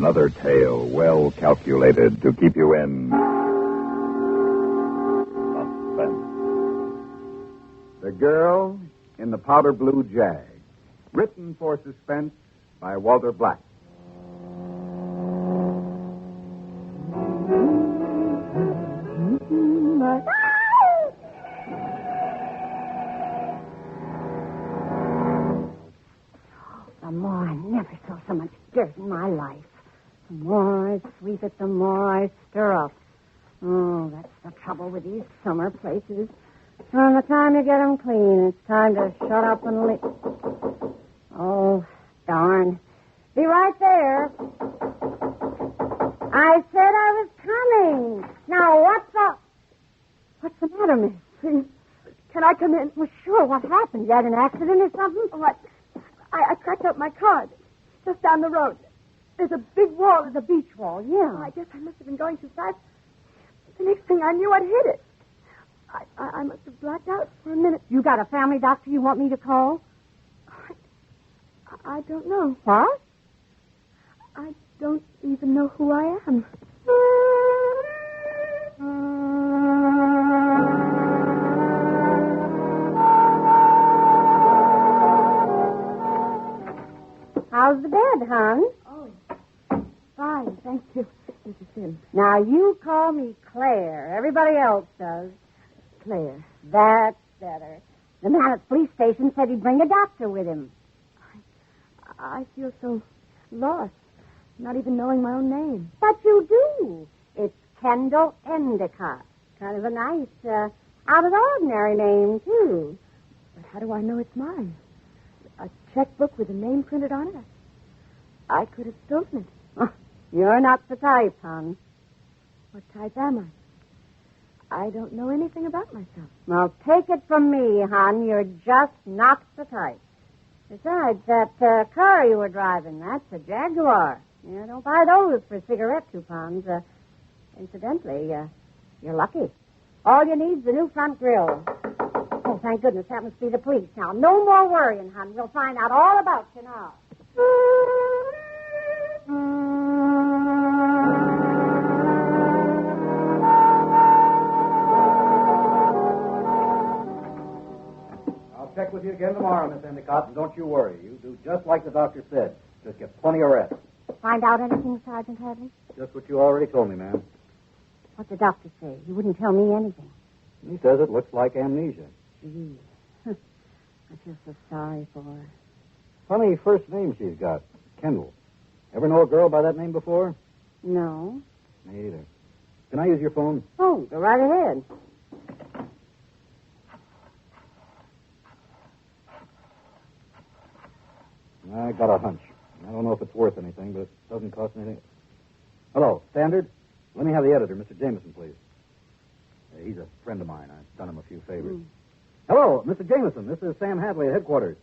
Another tale well calculated to keep you in suspense. The Girl in the Powder Blue Jag. Written for Suspense by Walter Black. I never saw so much dirt in my life. The more I sweep it, the more I stir up. Oh, that's the trouble with these summer places. By the time you get them clean, it's time to shut up and leave. Oh, darn. Be right there. I said I was coming. Now, what's the matter, miss? Can I come in? Well, sure. What happened? You had an accident or something? Oh, I cracked up my car just down the road. There's a big wall. The beach wall, yeah. Oh, I guess I must have been going too fast. The next thing I knew, I'd hit it. I must have blacked out for a minute. You got a family doctor you want me to call? I don't know. What? I don't even know who I am. How's the bed, hon? Oh, fine, thank you, Mrs. Sims. Now, you call me Claire. Everybody else does. Claire. That's better. The man at the police station said he'd bring a doctor with him. I feel so lost, not even knowing my own name. But you do. It's Kendall Endicott. Kind of a nice, out-of-the-ordinary name, too. But how do I know it's mine? A checkbook with a name printed on it? I could have stolen it. Oh, you're not the type, hon. What type am I? I don't know anything about myself. Well, take it from me, hon. You're just not the type. Besides, that car you were driving, that's a Jaguar. You don't buy those for cigarette coupons. Incidentally, you're lucky. All you need's the new front grille. Oh, thank goodness, that must be the police. Now, no more worrying, hon. We'll find out all about you now. I'll check with you again tomorrow, Miss Endicott, and don't you worry. You do just like the doctor said. Just get plenty of rest. Find out anything, Sergeant Hadley? Just what you already told me, ma'am. What'd the doctor say? He wouldn't tell me anything. He says it looks like amnesia. Gee. I feel so sorry for her. Funny first name she's got, Kendall. Ever know a girl by that name before? No. Me either. Can I use your phone? Oh, go right ahead. I got a hunch. I don't know if it's worth anything, but it doesn't cost anything. Hello, Standard? Let me have the editor, Mr. Jameson, please. He's a friend of mine. I've done him a few favors. Hello, Mr. Jameson. This is Sam Hadley at headquarters.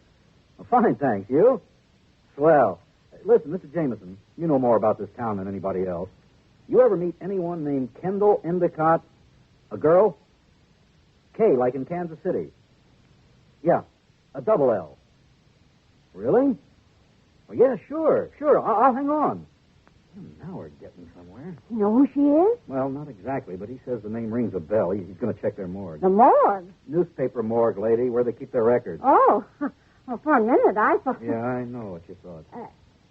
Fine, thanks. You? Swell. Listen, Mr. Jameson, you know more about this town than anybody else. You ever meet anyone named Kendall Endicott? A girl? K, like in Kansas City. Yeah, a double L. Really? Well, yeah, sure. I'll hang on. Now we're getting somewhere. You know who she is? Well, not exactly, but he says the name rings a bell. He's going to check their morgue. The morgue? Newspaper morgue, lady, where they keep their records. Oh, well, for a minute, I thought... Yeah, I know what you thought.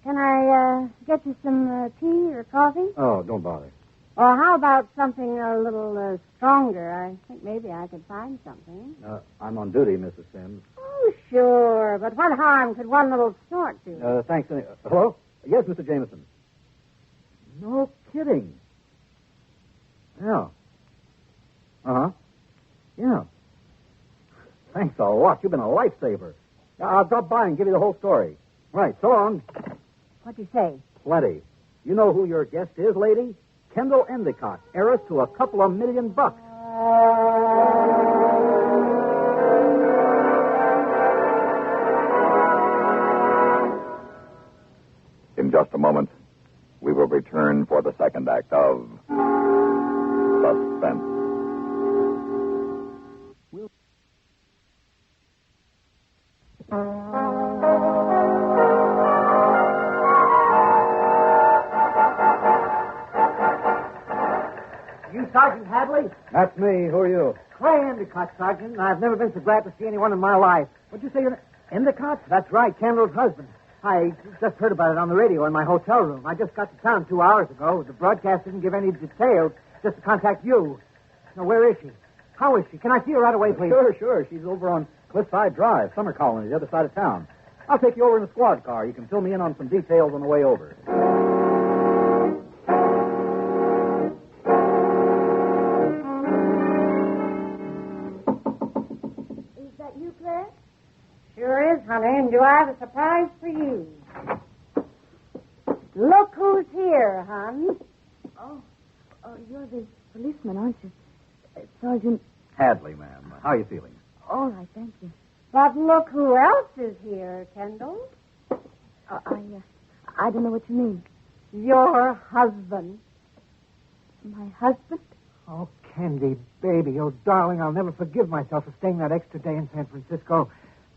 Can I get you some tea or coffee? Oh, don't bother. Or how about something a little stronger? I think maybe I could find something. I'm on duty, Mrs. Sims. Oh, sure, but what harm could one little snort do? Thanks. Hello? Yes, Mr. Jameson. No kidding. Yeah. Uh-huh. Yeah. Thanks a lot. You've been a lifesaver. I'll drop by and give you the whole story. Right, so long. What'd you say? Plenty. You know who your guest is, lady? Kendall Endicott, heiress to a couple of $1 million. In just a moment, we will return for the second act of Suspense. you Sergeant Hadley? That's me. Who are you? Clay Endicott, Sergeant. I've never been so glad to see anyone in my life. What'd you say your name? Endicott? That's right, Kendall's husband. I just heard about it on the radio in my hotel room. I just got to town 2 hours ago. The broadcast didn't give any details, just to contact you. Now, where is she? How is she? Can I see her right away, please? Sure. She's over on Cliffside Drive, Summer Colony, the other side of town. I'll take you over in a squad car. You can fill me in on some details on the way over. Is that you, Claire? Sure is, honey, and do I have a surprise for you? Look who's here, hon. Oh, you're the policeman, aren't you? Sergeant. Hadley, ma'am. How are you feeling? All right, thank you. But look who else is here, Kendall. I don't know what you mean. Your husband. My husband? Oh, Candy, baby. Oh, darling, I'll never forgive myself for staying that extra day in San Francisco.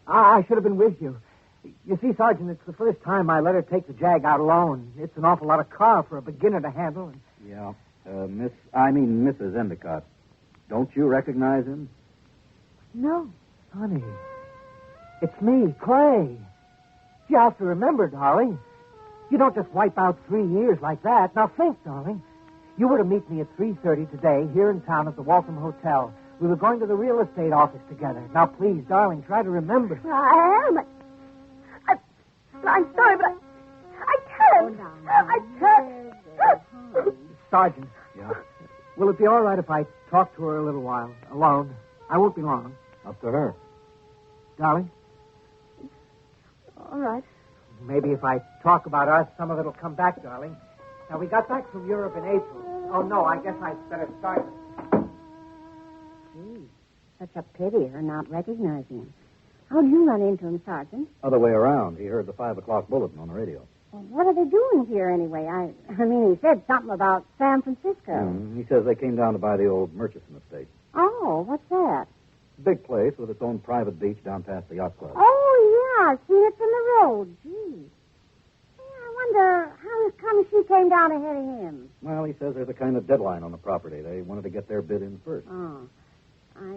I should have been with you. You see, Sergeant, it's the first time I let her take the Jag out alone. It's an awful lot of car for a beginner to handle. Yeah. Mrs. Endicott. Don't you recognize him? No. Honey, it's me, Clay. You have to remember, darling. You don't just wipe out 3 years like that. Now think, darling. You were to meet me at 3:30 today here in town at the Waltham Hotel. We were going to the real estate office together. Now, please, darling, try to remember. I am. I'm sorry, but I can't. I can't. Sergeant. Yeah. Will it be all right if I talk to her a little while, alone? I won't be long. Up to her. Darling? All right. Maybe if I talk about us, some of it'll come back, darling. Now, we got back from Europe in April. Oh, no, I guess I'd better start. Gee, such a pity her not recognizing him. How'd you run into him, Sergeant? Other way around. He heard the 5 o'clock bulletin on the radio. Well, what are they doing here anyway? I mean, he said something about San Francisco. He says they came down to buy the old Murchison estate. Oh, what's that? Big place with its own private beach down past the yacht club. Oh, yeah, I've seen it from the road. Gee. Hey, I wonder how come she came down ahead of him. Well, he says there's a kind of deadline on the property. They wanted to get their bid in first. Oh, I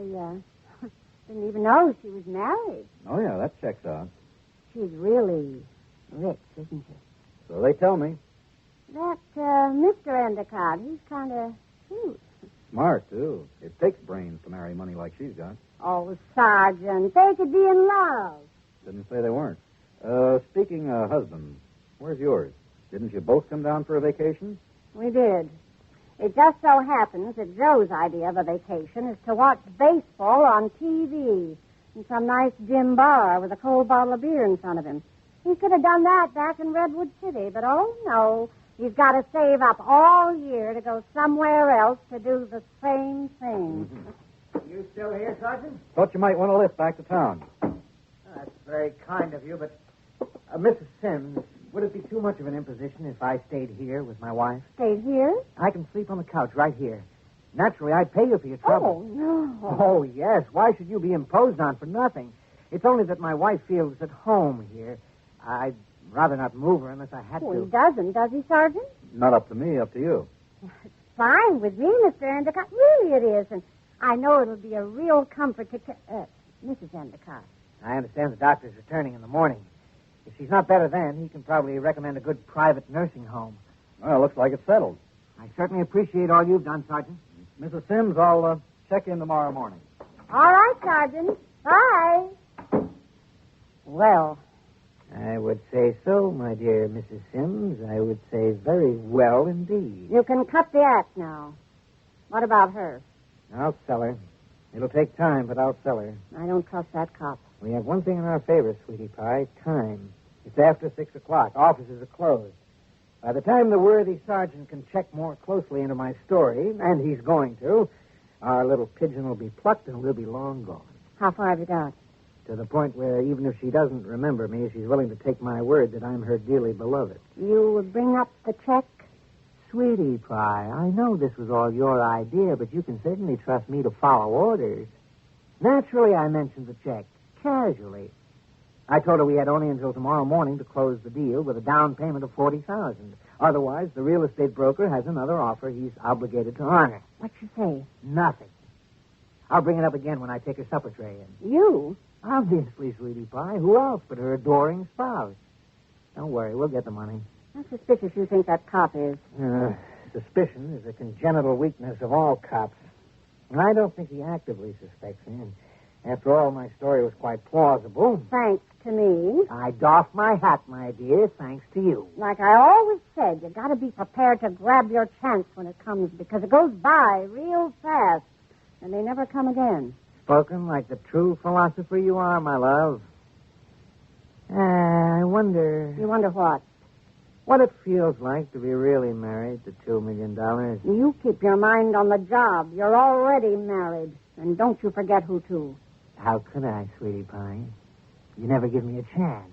didn't even know she was married. Oh, yeah, that checks out. She's really rich, isn't she? So they tell me. That Mr. Endicott, he's kind of cute. Smart, too. It takes brains to marry money like she's got. Oh, Sergeant, they could be in love. Didn't say they weren't. Speaking of husbands, where's yours? Didn't you both come down for a vacation? We did. It just so happens that Joe's idea of a vacation is to watch baseball on TV in some nice dim bar with a cold bottle of beer in front of him. He could have done that back in Redwood City, but oh no, he's got to save up all year to go somewhere else to do the same thing. Mm-hmm. You still here, Sergeant? Thought you might want to lift back to town. Oh, that's very kind of you, but Mrs. Sims, would it be too much of an imposition if I stayed here with my wife? Stayed here? I can sleep on the couch right here. Naturally, I'd pay you for your trouble. Oh, no. Oh, yes. Why should you be imposed on for nothing? It's only that my wife feels at home here. I'd rather not move her unless I had Well, to. he doesn't, does he, Sergeant? Not up to me, up to you. It's fine with me, Mr. Endicott. Really it is. And I know it'll be a real comfort to... Mrs. Endicott. I understand the doctor's returning in the morning. If she's not better then, he can probably recommend a good private nursing home. Well, looks like it's settled. I certainly appreciate all you've done, Sergeant. Mrs. Sims, I'll check in tomorrow morning. All right, Sergeant. Bye. Well, I would say so, my dear Mrs. Sims. I would say very well indeed. You can cut the act now. What about her? I'll sell her. It'll take time, but I'll sell her. I don't trust that cop. We have one thing in our favor, sweetie pie, time. It's after 6 o'clock. Offices are closed. By the time the worthy sergeant can check more closely into my story, and he's going to, our little pigeon will be plucked and we'll be long gone. How far have you got? To the point where even if she doesn't remember me, she's willing to take my word that I'm her dearly beloved. You would bring up the check? Sweetie pie, I know this was all your idea, but you can certainly trust me to follow orders. Naturally, I mentioned the check. Casually. I told her we had only until tomorrow morning to close the deal with a down payment of $40,000. Otherwise, the real estate broker has another offer he's obligated to honor. What'd you say? Nothing. I'll bring it up again when I take her supper tray in. You? Obviously, sweetie pie. Who else but her adoring spouse? Don't worry, we'll get the money. How suspicious you think that cop is? Suspicion is a congenital weakness of all cops. And I don't think he actively suspects me. And after all, my story was quite plausible. Thanks to me. I doff my hat, my dear, thanks to you. Like I always said, you got to be prepared to grab your chance when it comes, because it goes by real fast, and they never come again. Spoken like the true philosopher you are, my love. I wonder... You wonder what? What it feels like to be really married to $2 million. You keep your mind on the job. You're already married. And don't you forget who to. How could I, sweetie pie? You never give me a chance.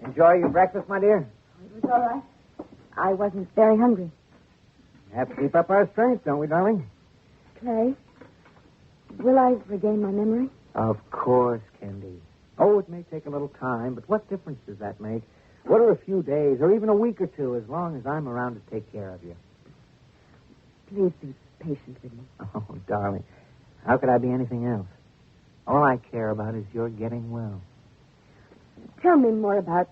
Enjoy your breakfast, my dear? It was all right. I wasn't very hungry. Have to keep up our strength, don't we, darling? Clay, will I regain my memory? Of course, Candy. Oh, it may take a little time, but what difference does that make? What are a few days or even a week or two as long as I'm around to take care of you? Please be patient with me. Oh, darling, how could I be anything else? All I care about is your getting well. Tell me more about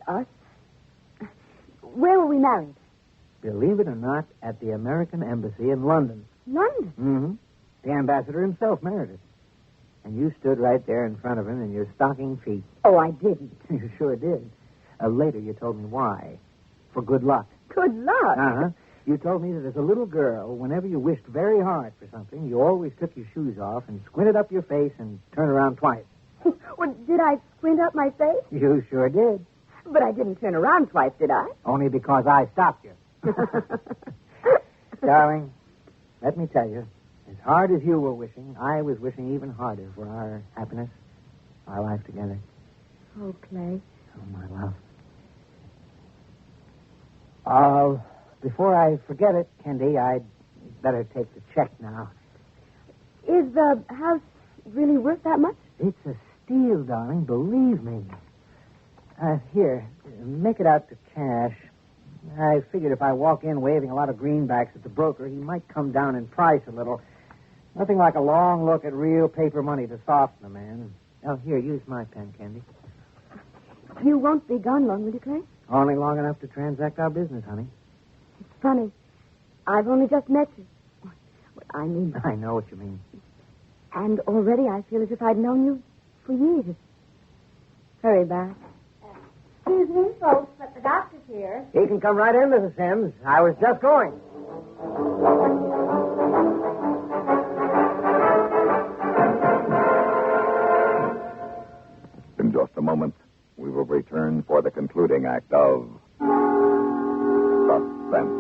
us. Where were we married? Believe it or not, at the American Embassy in London. London? Mm-hmm. The ambassador himself married us. And you stood right there in front of him in your stocking feet. Oh, I didn't. You sure did. Later, you told me why. For good luck. Good luck? Uh-huh. You told me that as a little girl, whenever you wished very hard for something, you always took your shoes off and squinted up your face and turned around twice. Well, did I squint up my face? You sure did. But I didn't turn around twice, did I? Only because I stopped you. Darling, let me tell you, as hard as you were wishing, I was wishing even harder for our happiness, our life together. Oh, Clay. Oh, my love. Before I forget it, Candy, I'd better take the check now. Is the house really worth that much? It's a steal, darling, believe me. Here, make it out to cash. I figured if I walk in waving a lot of greenbacks at the broker, he might come down in price a little. Nothing like a long look at real paper money to soften a man. Oh, here, use my pen, Candy. You won't be gone long, will you, Clay? Only long enough to transact our business, honey. It's funny. I've only just met you. What I mean. I know what you mean. And already I feel as if I'd known you for years. Hurry back. Excuse me, folks, but the doctor's here. He can come right in, Mrs. Sims. I was just going. In just a moment, we will return for the concluding act of Suspense.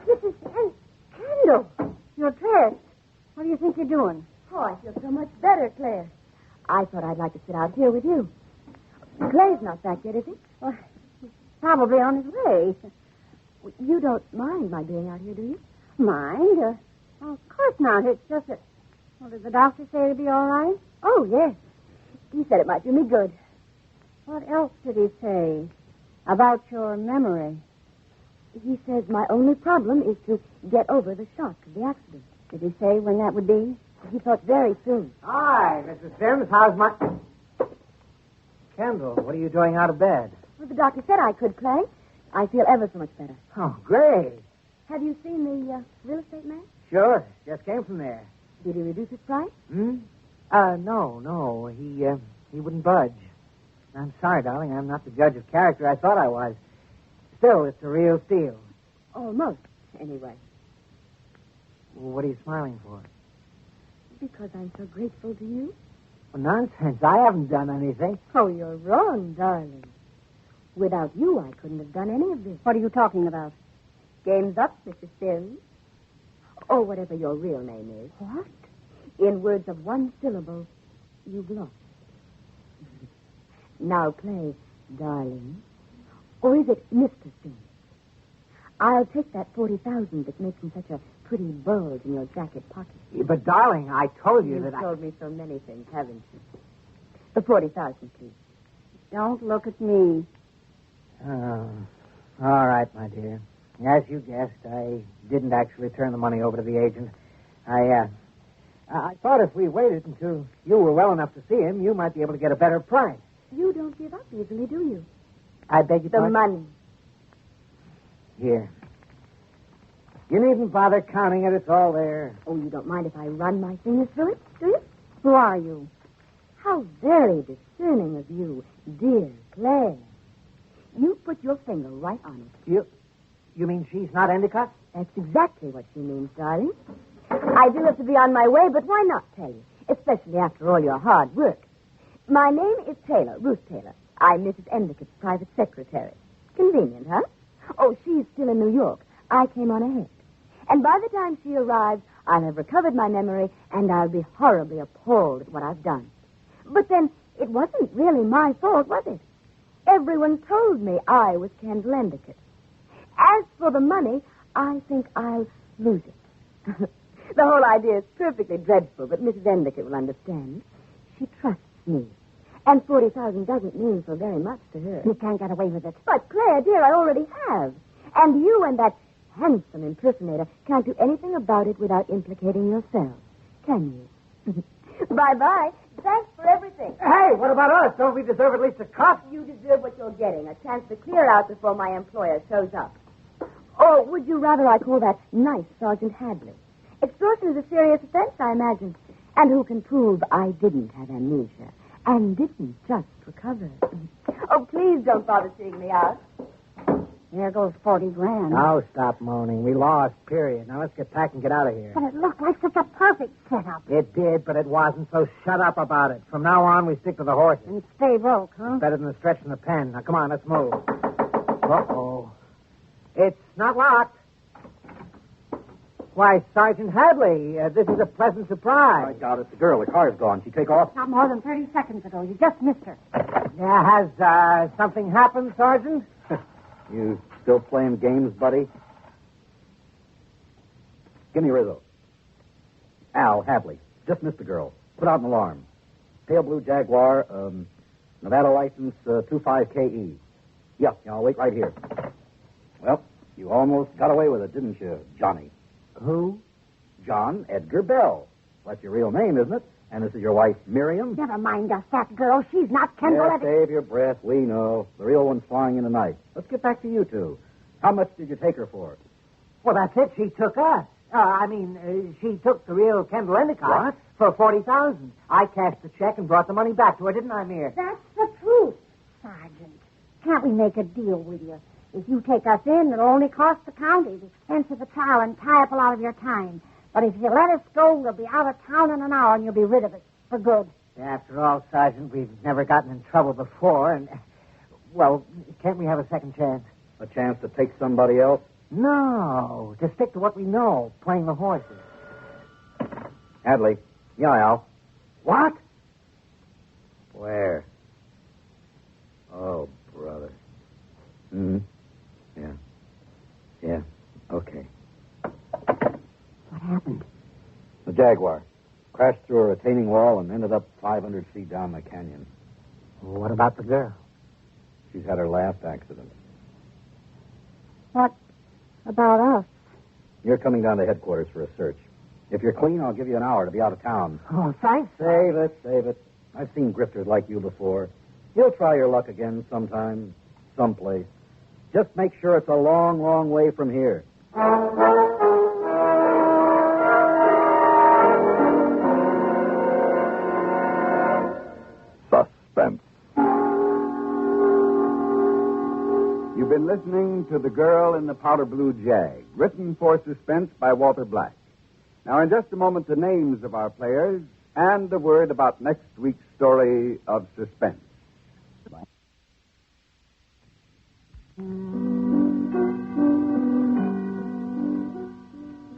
Mrs. Kendall, you're dressed. What do you think you're doing? Oh, I feel so much better, Claire. I thought I'd like to sit out here with you. Clay's not back yet, is he? Well, he's probably on his way. You don't mind my being out here, do you? Mind? Well, of course not. It's just that... Well, did the doctor say it'd be all right? Oh, yes. He said it might do me good. What else did he say about your memory? He says my only problem is to get over the shock of the accident. Did he say when that would be? He thought very soon. Hi, Mrs. Sims. How's my... Kendall, what are you doing out of bed? Well, the doctor said I could, Clay. I feel ever so much better. Oh, great. Have you seen the real estate man? Sure. Just came from there. Did he reduce his price? No. He wouldn't budge. I'm sorry, darling. I'm not the judge of character I thought I was. Still, it's a real steal. Almost, anyway. Well, what are you smiling for? Because I'm so grateful to you. Well, nonsense. I haven't done anything. Oh, you're wrong, darling. Without you, I couldn't have done any of this. What are you talking about? Game's up, Mr. Sims. Or whatever your real name is. What? In words of one syllable, you've lost. Now, Clay, darling. Or is it Mr. Spence? I'll take that 40,000 that's making such a pretty bulge in your jacket pocket. But, darling, I told you You've that told me so many things, haven't you? The 40,000, please. Don't look at me. Oh, all right, my dear. As you guessed, I didn't actually turn the money over to the agent. I thought if we waited until you were well enough to see him, you might be able to get a better price. You don't give up easily, do you? I beg your The pardon? money. Here. You needn't bother counting it. It's all there. Oh, you don't mind if I run my fingers through it, do you? Who are you? How very discerning of you, dear Claire. You put your finger right on it. You mean she's not Endicott? That's exactly what she means, darling. I do have to be on my way, but why not tell you? Especially after all your hard work. My name is Taylor, Ruth Taylor. I'm Mrs. Endicott's private secretary. Convenient, huh? Oh, she's still in New York. I came on ahead. And by the time she arrives, I'll have recovered my memory, and I'll be horribly appalled at what I've done. But then, it wasn't really my fault, was it? Everyone told me I was Kendall Endicott. As for the money, I think I'll lose it. The whole idea is perfectly dreadful, but Mrs. Endicott will understand. She trusts me. And 40,000 doesn't mean so very much to her. You can't get away with it. But, Claire, dear, I already have. And you and that handsome impersonator can't do anything about it without implicating yourself. Can you? Bye-bye. Thanks for everything. Hey, what about us? Don't we deserve at least a cut? You deserve what you're getting, a chance to clear out before my employer shows up. Or would you rather I call that nice Sergeant Hadley? Extortion is a serious offense, I imagine. And who can prove I didn't have amnesia and didn't just recover? Oh, please don't bother seeing me out. There goes 40 grand. Now stop moaning. We lost, period. Now let's get packed and get out of here. But it looked like such a perfect setup. It did, but it wasn't, so shut up about it. From now on, we stick to the horses. And stay broke, huh? Better than the stretch in the pen. Now, come on, let's move. Uh-oh. It's not locked. Why, Sergeant Hadley, this is a pleasant surprise. My God, it's the girl. The car's gone. She take off? Not more than 30 seconds ago. You just missed her. Yeah, has something happened, Sergeant? You still playing games, buddy? Give me Rizzo. Al Hadley. Just missed the girl. Put out an alarm. Pale blue Jaguar, Nevada license 25KE. Yeah, I'll wait right here. Well, you almost got away with it, didn't you, Johnny? Who? John Edgar Bell. That's your real name, isn't it? And this is your wife, Miriam? Never mind us, that girl. She's not Kendall. Yeah, save your breath. We know. The real one's flying in tonight. Let's get back to you two. How much did you take her for? Well, that's it. She took us. She took the real Kendall Endicott. What? For 40,000. I cashed the check and brought the money back to her, didn't I, Mir? That's the truth, Sergeant. Can't we make a deal with you? If you take us in, it'll only cost the county the expense of the trial and tie up a lot of your time. But if you let us go, we'll be out of town in an hour and you'll be rid of us for good. After all, Sergeant, we've never gotten in trouble before, and, well, can't we have a second chance? A chance to take somebody else? No, to stick to what we know, playing the horses. Hadley. Yeah, Al. What? Where? Oh, brother. Hmm. Yeah. Yeah. Okay. What happened? The Jaguar crashed through a retaining wall and ended up 500 feet down the canyon. What about the girl? She's had her last accident. What about us? You're coming down to headquarters for a search. If you're clean, I'll give you an hour to be out of town. Oh, thanks. Save it. I've seen grifters like you before. You'll try your luck again sometime, someplace. Just make sure it's a long, long way from here. Suspense. You've been listening to The Girl in the Powder Blue Jag, written for Suspense by Walter Black. Now, in just a moment, the names of our players and the word about next week's story of Suspense.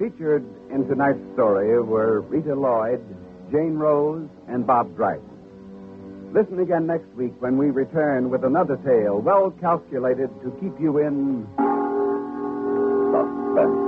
Featured in tonight's story were Rita Lloyd, Jane Rose, and Bob Dryden. Listen again next week when we return with another tale well calculated to keep you in Suspense.